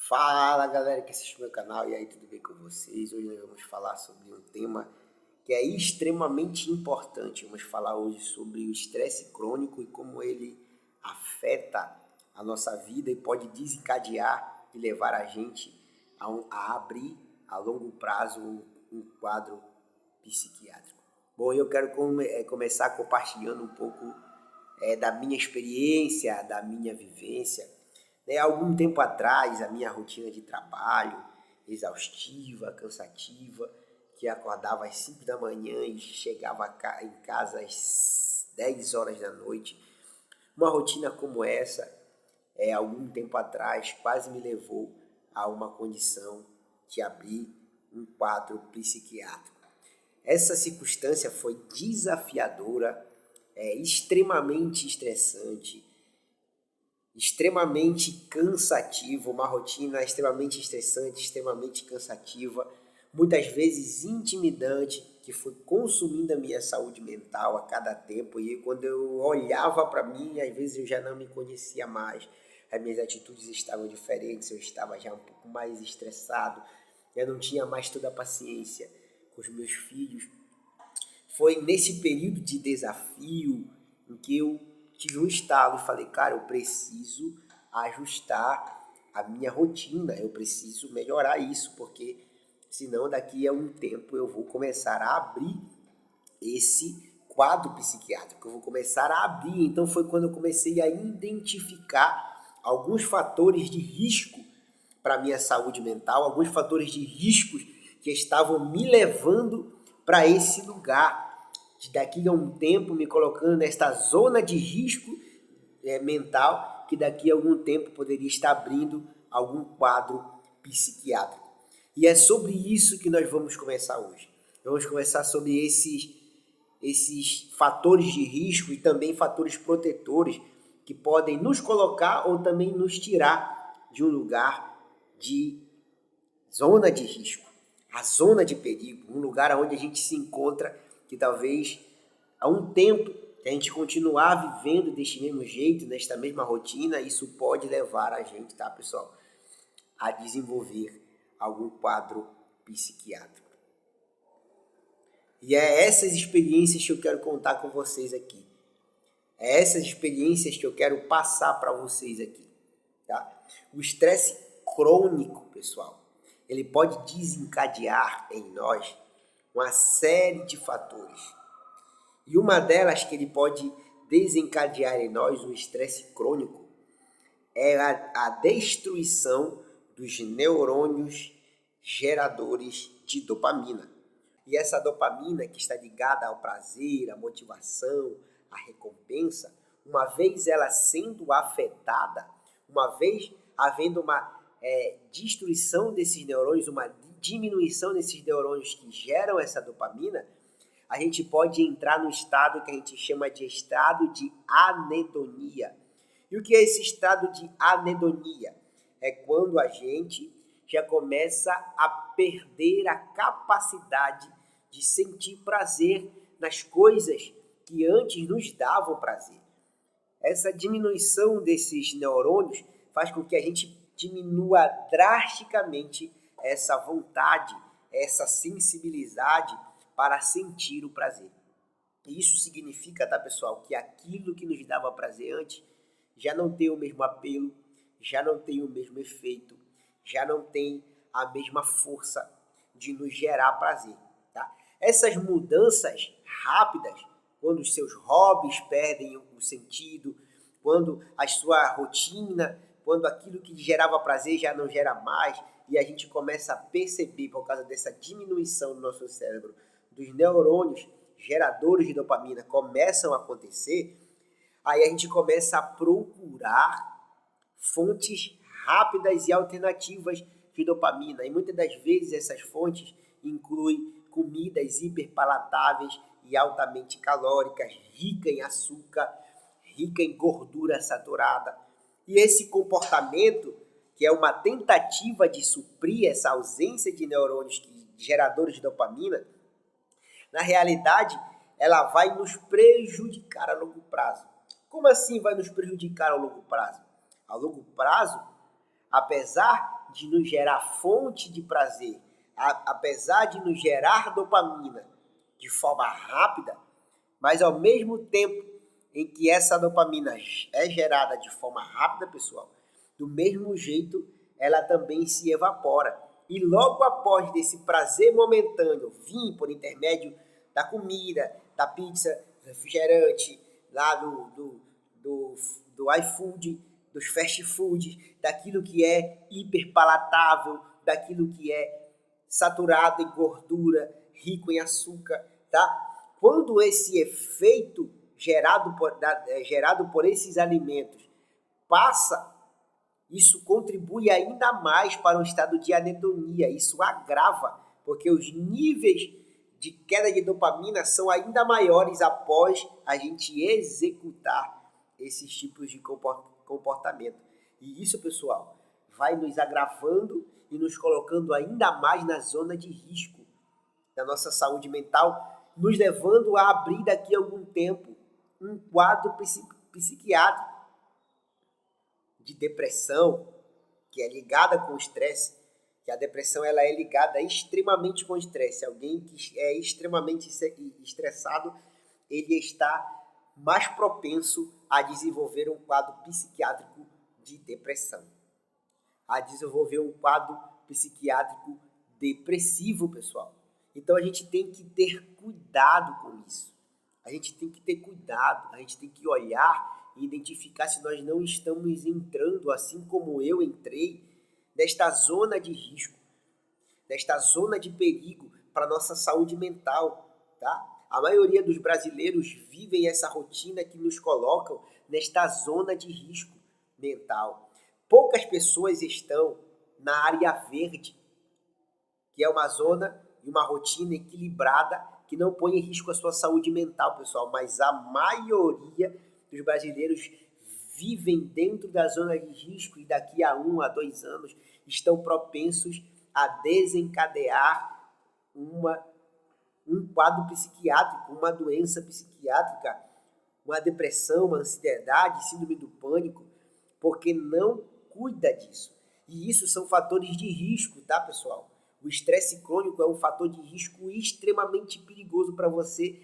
Fala galera que assiste o meu canal, e aí, tudo bem com vocês? Hoje nós vamos falar sobre um tema que é extremamente importante. Vamos falar hoje sobre o estresse crônico e como ele afeta a nossa vida e pode desencadear e levar a gente a abrir a longo prazo um quadro psiquiátrico. Bom, eu quero começar compartilhando um pouco da minha experiência, da minha vivência. Algum tempo atrás, a minha rotina de trabalho, exaustiva, cansativa, que acordava às 5 da manhã e chegava em casa às 10 horas da noite. Uma rotina como essa, algum tempo atrás, quase me levou a uma condição de abrir um quadro psiquiátrico. Essa circunstância foi desafiadora, extremamente estressante, extremamente cansativa, uma rotina extremamente estressante, extremamente cansativa, muitas vezes intimidante, que foi consumindo a minha saúde mental a cada tempo. E quando eu olhava para mim, às vezes eu já não me conhecia mais, as minhas atitudes estavam diferentes, eu estava já um pouco mais estressado, eu não tinha mais toda a paciência com os meus filhos. Foi nesse período de desafio em que eu tive um estalo e falei, cara, eu preciso ajustar a minha rotina, eu preciso melhorar isso, porque senão daqui a um tempo eu vou começar a abrir esse quadro psiquiátrico, eu vou começar a abrir. Então foi quando eu comecei a identificar alguns fatores de risco para a minha saúde mental, alguns fatores de riscos que estavam me levando para esse lugar, de daqui a um tempo me colocando nesta zona de risco mental, que daqui a algum tempo poderia estar abrindo algum quadro psiquiátrico. E é sobre isso que nós vamos conversar hoje. Vamos conversar sobre esses fatores de risco e também fatores protetores que podem nos colocar ou também nos tirar de um lugar de zona de risco, a zona de perigo, um lugar onde a gente se encontra que talvez há um tempo que a gente continuar vivendo deste mesmo jeito, nesta mesma rotina, isso pode levar a gente, tá, pessoal, a desenvolver algum quadro psiquiátrico. E é essas experiências que eu quero contar com vocês aqui. É essas experiências que eu quero passar para vocês aqui, tá? O estresse crônico, pessoal, ele pode desencadear em nós uma série de fatores. E uma delas que ele pode desencadear em nós, o estresse crônico, é a destruição dos neurônios geradores de dopamina. E essa dopamina, que está ligada ao prazer, à motivação, à recompensa, uma vez ela sendo afetada, uma vez havendo uma destruição desses neurônios, uma diminuição desses neurônios que geram essa dopamina, a gente pode entrar no estado que a gente chama de estado de anedonia. E o que é esse estado de anedonia? É quando a gente já começa a perder a capacidade de sentir prazer nas coisas que antes nos davam prazer. Essa diminuição desses neurônios faz com que a gente diminua drasticamente essa vontade, essa sensibilidade para sentir o prazer. E isso significa, tá, pessoal, que aquilo que nos dava prazer antes já não tem o mesmo apelo, já não tem o mesmo efeito, já não tem a mesma força de nos gerar prazer, tá? Essas mudanças rápidas, quando os seus hobbies perdem o sentido, quando a sua rotina, quando aquilo que gerava prazer já não gera mais, e a gente começa a perceber, por causa dessa diminuição do nosso cérebro, dos neurônios geradores de dopamina começam a acontecer, aí a gente começa a procurar fontes rápidas e alternativas de dopamina. E muitas das vezes essas fontes incluem comidas hiperpalatáveis e altamente calóricas, rica em açúcar, rica em gordura saturada. E esse comportamento, que é uma tentativa de suprir essa ausência de neurônios geradores de dopamina, na realidade, ela vai nos prejudicar a longo prazo. Como assim vai nos prejudicar a longo prazo? A longo prazo, apesar de nos gerar fonte de prazer, apesar de nos gerar dopamina de forma rápida, mas ao mesmo tempo em que essa dopamina é gerada de forma rápida, pessoal, do mesmo jeito ela também se evapora. E logo após desse prazer momentâneo vir por intermédio da comida, da pizza, do refrigerante, lá do iFood, dos fast foods, daquilo que é hiperpalatável, daquilo que é saturado em gordura, rico em açúcar, tá? Quando esse efeito gerado por esses alimentos passa, isso contribui ainda mais para um estado de anedonia, isso agrava, porque os níveis de queda de dopamina são ainda maiores após a gente executar esses tipos de comportamento. E isso, pessoal, vai nos agravando e nos colocando ainda mais na zona de risco da nossa saúde mental, nos levando a abrir daqui a algum tempo um quadro psiquiátrico de depressão, que é ligada com o estresse, que a depressão ela é ligada extremamente com o estresse. Alguém que é extremamente estressado, ele está mais propenso a desenvolver um quadro psiquiátrico de depressão, a desenvolver um quadro psiquiátrico depressivo, pessoal. Então a gente tem que ter cuidado com isso. A gente tem que ter cuidado, a gente tem que olhar e identificar se nós não estamos entrando, assim como eu entrei, nesta zona de risco, nesta zona de perigo para a nossa saúde mental, tá? A maioria dos brasileiros vivem essa rotina que nos colocam nesta zona de risco mental. Poucas pessoas estão na área verde, que é uma zona e uma rotina equilibrada que não põe em risco a sua saúde mental, pessoal, mas a maioria dos brasileiros vivem dentro da zona de risco e daqui a 1 a 2 anos estão propensos a desencadear um quadro psiquiátrico, uma doença psiquiátrica, uma depressão, uma ansiedade, síndrome do pânico, porque não cuida disso. E isso são fatores de risco, tá, pessoal? O estresse crônico é um fator de risco extremamente perigoso para você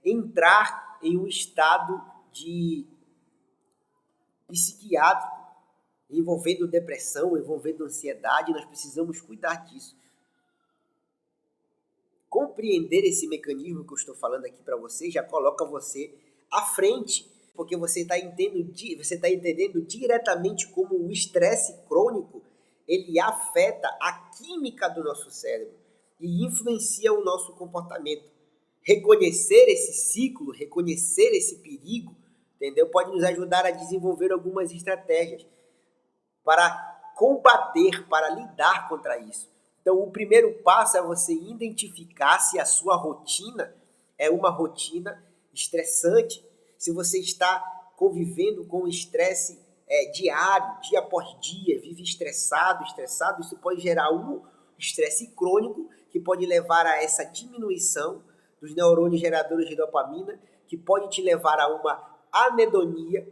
entrar em um estado de psiquiátrico, envolvendo depressão, envolvendo ansiedade. Nós precisamos cuidar disso. Compreender esse mecanismo que eu estou falando aqui para você já coloca você à frente, porque você está entendendo diretamente como o estresse crônico ele afeta a química do nosso cérebro e influencia o nosso comportamento. Reconhecer esse ciclo, reconhecer esse perigo, entendeu? Pode nos ajudar a desenvolver algumas estratégias para combater, para lidar contra isso. Então, o primeiro passo é você identificar se a sua rotina é uma rotina estressante, se você está convivendo com o estresse diário, dia após dia, vive estressado, isso pode gerar um estresse crônico que pode levar a essa diminuição dos neurônios geradores de dopamina, que pode te levar a uma anedonia,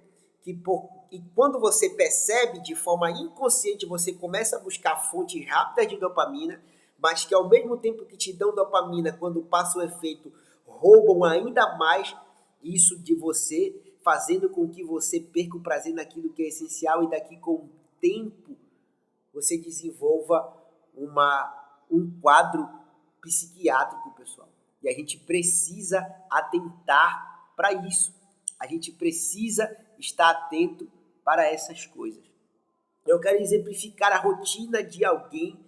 e quando você percebe de forma inconsciente, você começa a buscar fontes rápidas de dopamina, mas que ao mesmo tempo que te dão dopamina, quando passa o efeito, roubam ainda mais isso de você, fazendo com que você perca o prazer naquilo que é essencial e daqui com o tempo você desenvolva um quadro psiquiátrico, pessoal. E a gente precisa atentar para isso. A gente precisa estar atento para essas coisas. Eu quero exemplificar a rotina de alguém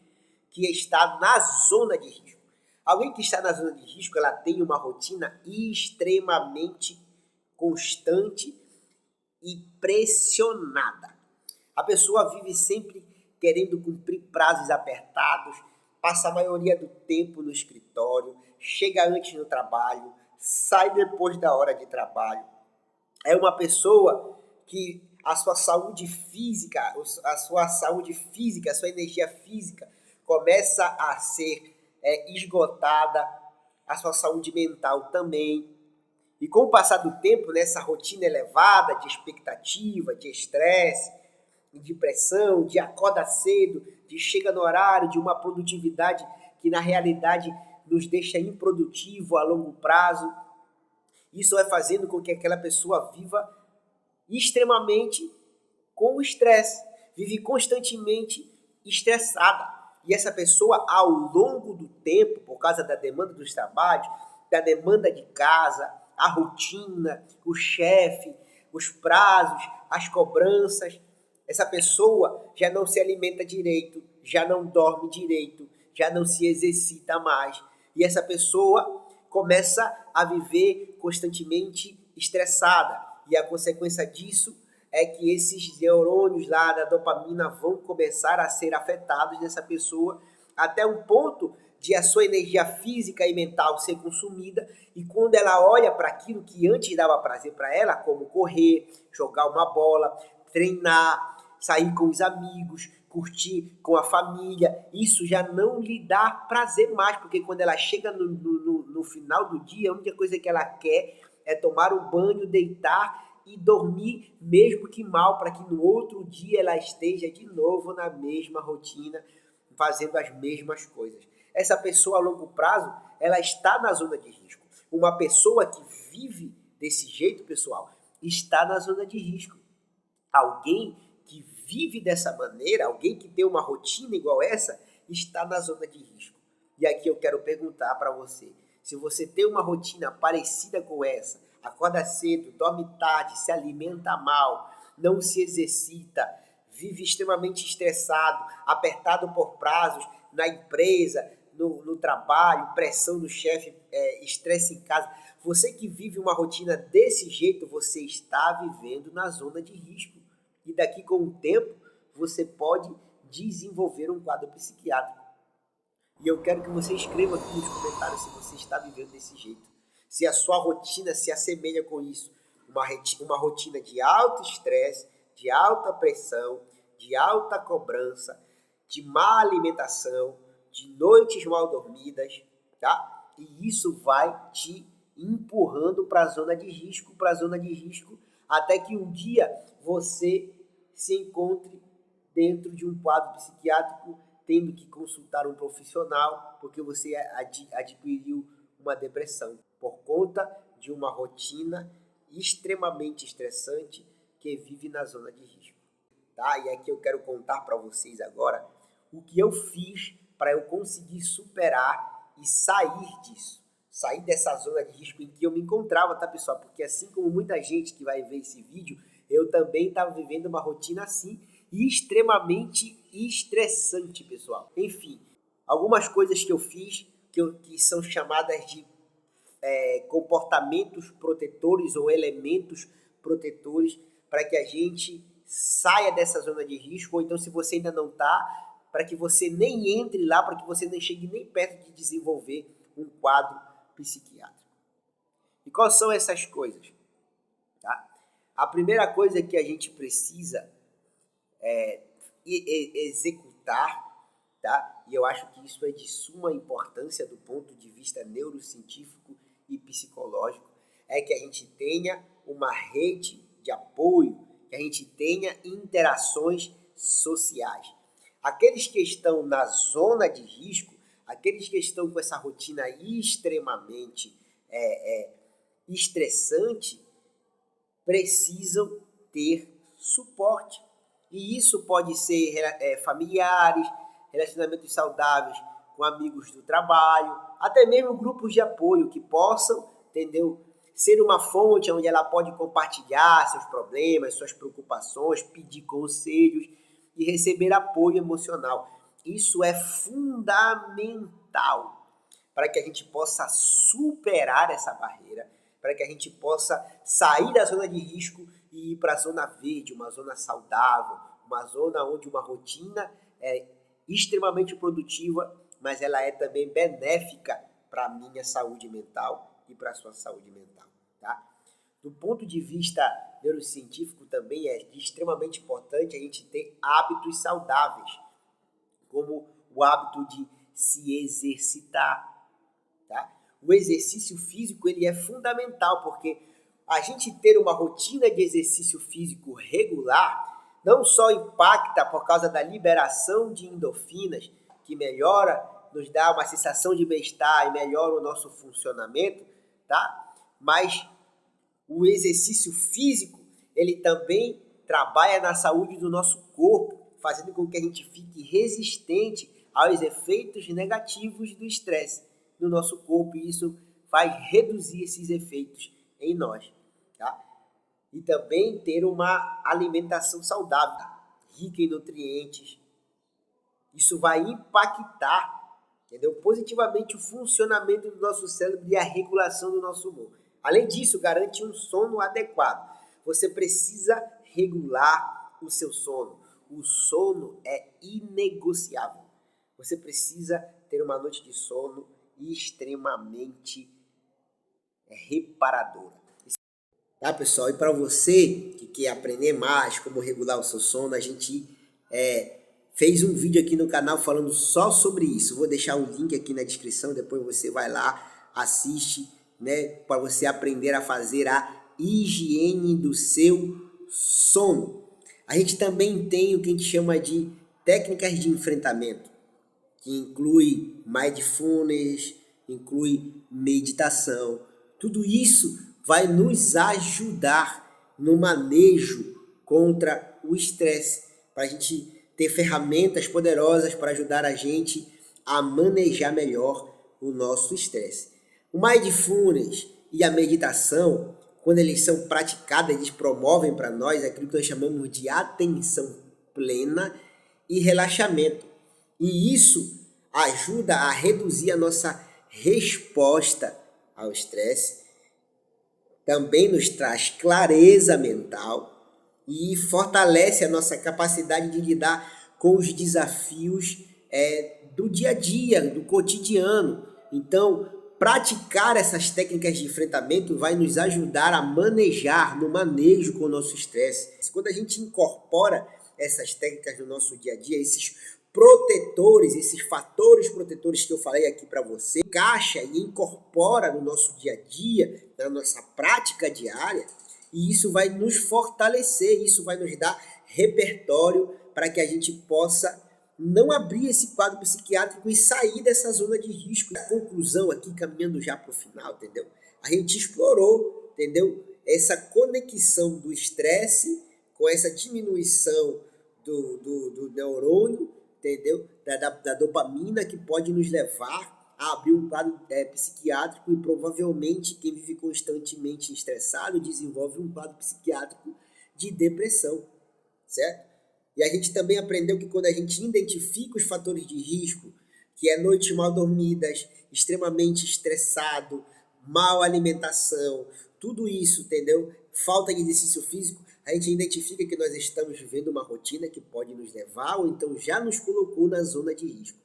que está na zona de risco. Alguém que está na zona de risco, ela tem uma rotina extremamente constante e pressionada. A pessoa vive sempre querendo cumprir prazos apertados, passa a maioria do tempo no escritório, chega antes no trabalho, sai depois da hora de trabalho. É uma pessoa que a sua saúde física, a sua energia física começa a ser esgotada, a sua saúde mental também. E com o passar do tempo, nessa rotina elevada de expectativa, de estresse, de pressão, de acorda cedo, de chega no horário, de uma produtividade que na realidade nos deixa improdutivo a longo prazo. Isso vai fazendo com que aquela pessoa viva extremamente com o estresse, vive constantemente estressada. E essa pessoa, ao longo do tempo, por causa da demanda dos trabalhos, da demanda de casa, a rotina, o chefe, os prazos, as cobranças, essa pessoa já não se alimenta direito, já não dorme direito, já não se exercita mais. E essa pessoa começa a viver constantemente estressada. E a consequência disso é que esses neurônios lá da dopamina vão começar a ser afetados nessa pessoa até um ponto de a sua energia física e mental ser consumida, e quando ela olha para aquilo que antes dava prazer para ela, como correr, jogar uma bola, treinar, sair com os amigos, curtir com a família, isso já não lhe dá prazer mais, porque quando ela chega no final do dia, a única coisa que ela quer é tomar um banho, deitar e dormir, mesmo que mal, para que no outro dia ela esteja de novo na mesma rotina, fazendo as mesmas coisas. Essa pessoa a longo prazo, ela está na zona de risco. Uma pessoa que vive desse jeito, pessoal, está na zona de risco. Alguém que vive dessa maneira, alguém que tem uma rotina igual essa, está na zona de risco. E aqui eu quero perguntar para você, se você tem uma rotina parecida com essa, acorda cedo, dorme tarde, se alimenta mal, não se exercita, vive extremamente estressado, apertado por prazos na empresa, no trabalho, pressão do chefe, estresse em casa. Você que vive uma rotina desse jeito, você está vivendo na zona de risco. E daqui com o tempo, você pode desenvolver um quadro psiquiátrico. E eu quero que você escreva aqui nos comentários se você está vivendo desse jeito. Se a sua rotina se assemelha com isso. Uma rotina de alto estresse, de alta pressão, de alta cobrança, de má alimentação, de noites mal dormidas, tá? E isso vai te empurrando para a zona de risco, até que um dia você se encontre dentro de um quadro psiquiátrico, tendo que consultar um profissional, porque você adquiriu uma depressão por conta de uma rotina extremamente estressante que vive na zona de risco. Tá? E aqui eu quero contar para vocês agora o que eu fiz para eu conseguir superar e sair disso. Sair dessa zona de risco em que eu me encontrava, tá, pessoal? Porque assim como muita gente que vai ver esse vídeo, eu também estava vivendo uma rotina assim, extremamente estressante, pessoal. Enfim, algumas coisas que eu fiz, que são chamadas de comportamentos protetores ou elementos protetores para que a gente saia dessa zona de risco, ou então se você ainda não está, para que você nem entre lá, para que você não chegue nem perto de desenvolver um quadro psiquiátrico. E quais são essas coisas? Tá? A primeira coisa que a gente precisa executar, tá? E eu acho que isso é de suma importância do ponto de vista neurocientífico e psicológico, é que a gente tenha uma rede de apoio, que a gente tenha interações sociais. Aqueles que estão na zona de risco, aqueles que estão com essa rotina extremamente estressante, precisam ter suporte. E isso pode ser familiares, relacionamentos saudáveis com amigos do trabalho, até mesmo grupos de apoio que possam, entendeu, ser uma fonte onde ela pode compartilhar seus problemas, suas preocupações, pedir conselhos e receber apoio emocional. Isso é fundamental para que a gente possa superar essa barreira, para que a gente possa sair da zona de risco e ir para a zona verde, uma zona saudável, uma zona onde uma rotina é extremamente produtiva, mas ela é também benéfica para a minha saúde mental e para a sua saúde mental. Tá? Do ponto de vista neurocientífico também é extremamente importante a gente ter hábitos saudáveis, como o hábito de se exercitar. Tá? O exercício físico ele é fundamental, porque a gente ter uma rotina de exercício físico regular Não só impacta por causa da liberação de endorfinas, que melhora, nos dá uma sensação de bem-estar e melhora o nosso funcionamento, tá? Mas o exercício físico, ele também trabalha na saúde do nosso corpo, fazendo com que a gente fique resistente aos efeitos negativos do estresse no nosso corpo, e isso vai reduzir esses efeitos em nós, tá? E também ter uma alimentação saudável, rica em nutrientes. Isso vai impactar, entendeu, positivamente o funcionamento do nosso cérebro e a regulação do nosso humor. Além disso, garante um sono adequado. Você precisa regular o seu sono. O sono é inegociável. Você precisa ter uma noite de sono extremamente reparadora. Tá, pessoal? E para você que quer aprender mais como regular o seu sono, a gente fez um vídeo aqui no canal falando só sobre isso. Vou deixar o link aqui na descrição, depois você vai lá, assiste, né, para você aprender a fazer a higiene do seu sono. A gente também tem o que a gente chama de técnicas de enfrentamento, que inclui mindfulness, inclui meditação. Tudo isso vai nos ajudar no manejo contra o estresse, para a gente ter ferramentas poderosas para ajudar a gente a manejar melhor o nosso estresse. O mindfulness e a meditação, quando eles são praticados, eles promovem para nós aquilo que nós chamamos de atenção plena e relaxamento. E isso ajuda a reduzir a nossa resposta ao estresse, também nos traz clareza mental e fortalece a nossa capacidade de lidar com os desafios do dia a dia, do cotidiano. Então, praticar essas técnicas de enfrentamento vai nos ajudar a manejar, no manejo com o nosso estresse. Quando a gente incorpora essas técnicas no nosso dia a dia, esses protetores, esses fatores protetores que eu falei aqui para você, encaixa e incorpora no nosso dia a dia, na nossa prática diária, e isso vai nos fortalecer, isso vai nos dar repertório para que a gente possa não abrir esse quadro psiquiátrico e sair dessa zona de risco. A conclusão aqui, caminhando já para o final, entendeu? A gente explorou, entendeu, essa conexão do estresse com essa diminuição do neurônio, entendeu? Da dopamina, que pode nos levar a abrir um quadro psiquiátrico, e provavelmente quem vive constantemente estressado desenvolve um quadro psiquiátrico de depressão, certo? E a gente também aprendeu que quando a gente identifica os fatores de risco, que é noites mal dormidas, extremamente estressado, mal alimentação, tudo isso, entendeu? Falta de exercício físico, a gente identifica que nós estamos vivendo uma rotina que pode nos levar, ou então já nos colocou na zona de risco,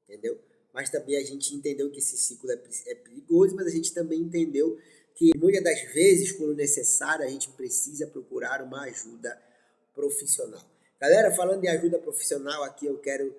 entendeu? Mas também a gente entendeu que esse ciclo é perigoso, mas a gente também entendeu que muitas das vezes, quando necessário, a gente precisa procurar uma ajuda profissional. Galera, falando em ajuda profissional, aqui eu quero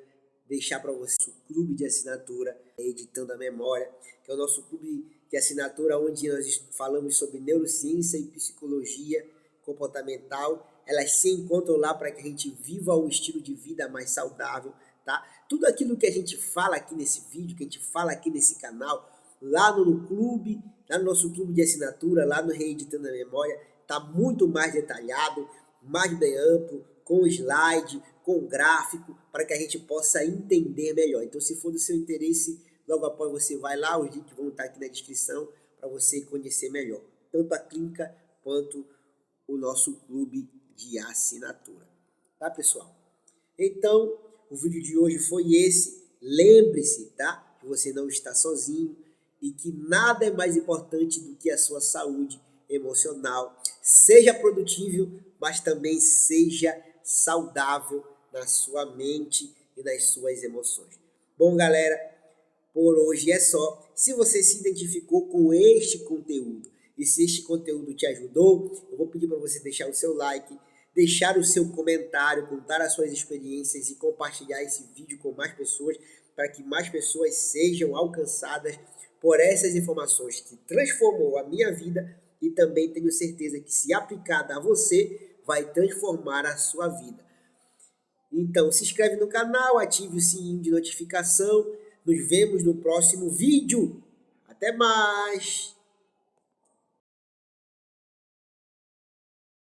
deixar para você o clube de assinatura Editando a Memória, que é o nosso clube de assinatura onde nós falamos sobre neurociência e psicologia comportamental. Elas se encontram lá para que a gente viva um estilo de vida mais saudável, tá? Tudo aquilo que a gente fala aqui nesse vídeo, que a gente fala aqui nesse canal, lá no clube, lá no nosso clube de assinatura, lá no Reeditando a Memória, tá muito mais detalhado, mais bem amplo, com slide, com gráfico, para que a gente possa entender melhor. Então, se for do seu interesse, logo após você vai lá, os links vão estar aqui na descrição para você conhecer melhor, tanto a clínica quanto o nosso clube de assinatura. Tá, pessoal? Então, o vídeo de hoje foi esse. Lembre-se, tá, que você não está sozinho e que nada é mais importante do que a sua saúde emocional. Seja produtivo, mas também seja saudável na sua mente e nas suas emoções. Bom, galera, por hoje é só. Se você se identificou com este conteúdo e se este conteúdo te ajudou, eu vou pedir para você deixar o seu like, deixar o seu comentário, contar as suas experiências e compartilhar esse vídeo com mais pessoas, para que mais pessoas sejam alcançadas por essas informações que transformou a minha vida, e também tenho certeza que, se aplicada a você, vai transformar a sua vida. Então, se inscreve no canal, ative o sininho de notificação. Nos vemos no próximo vídeo. Até mais!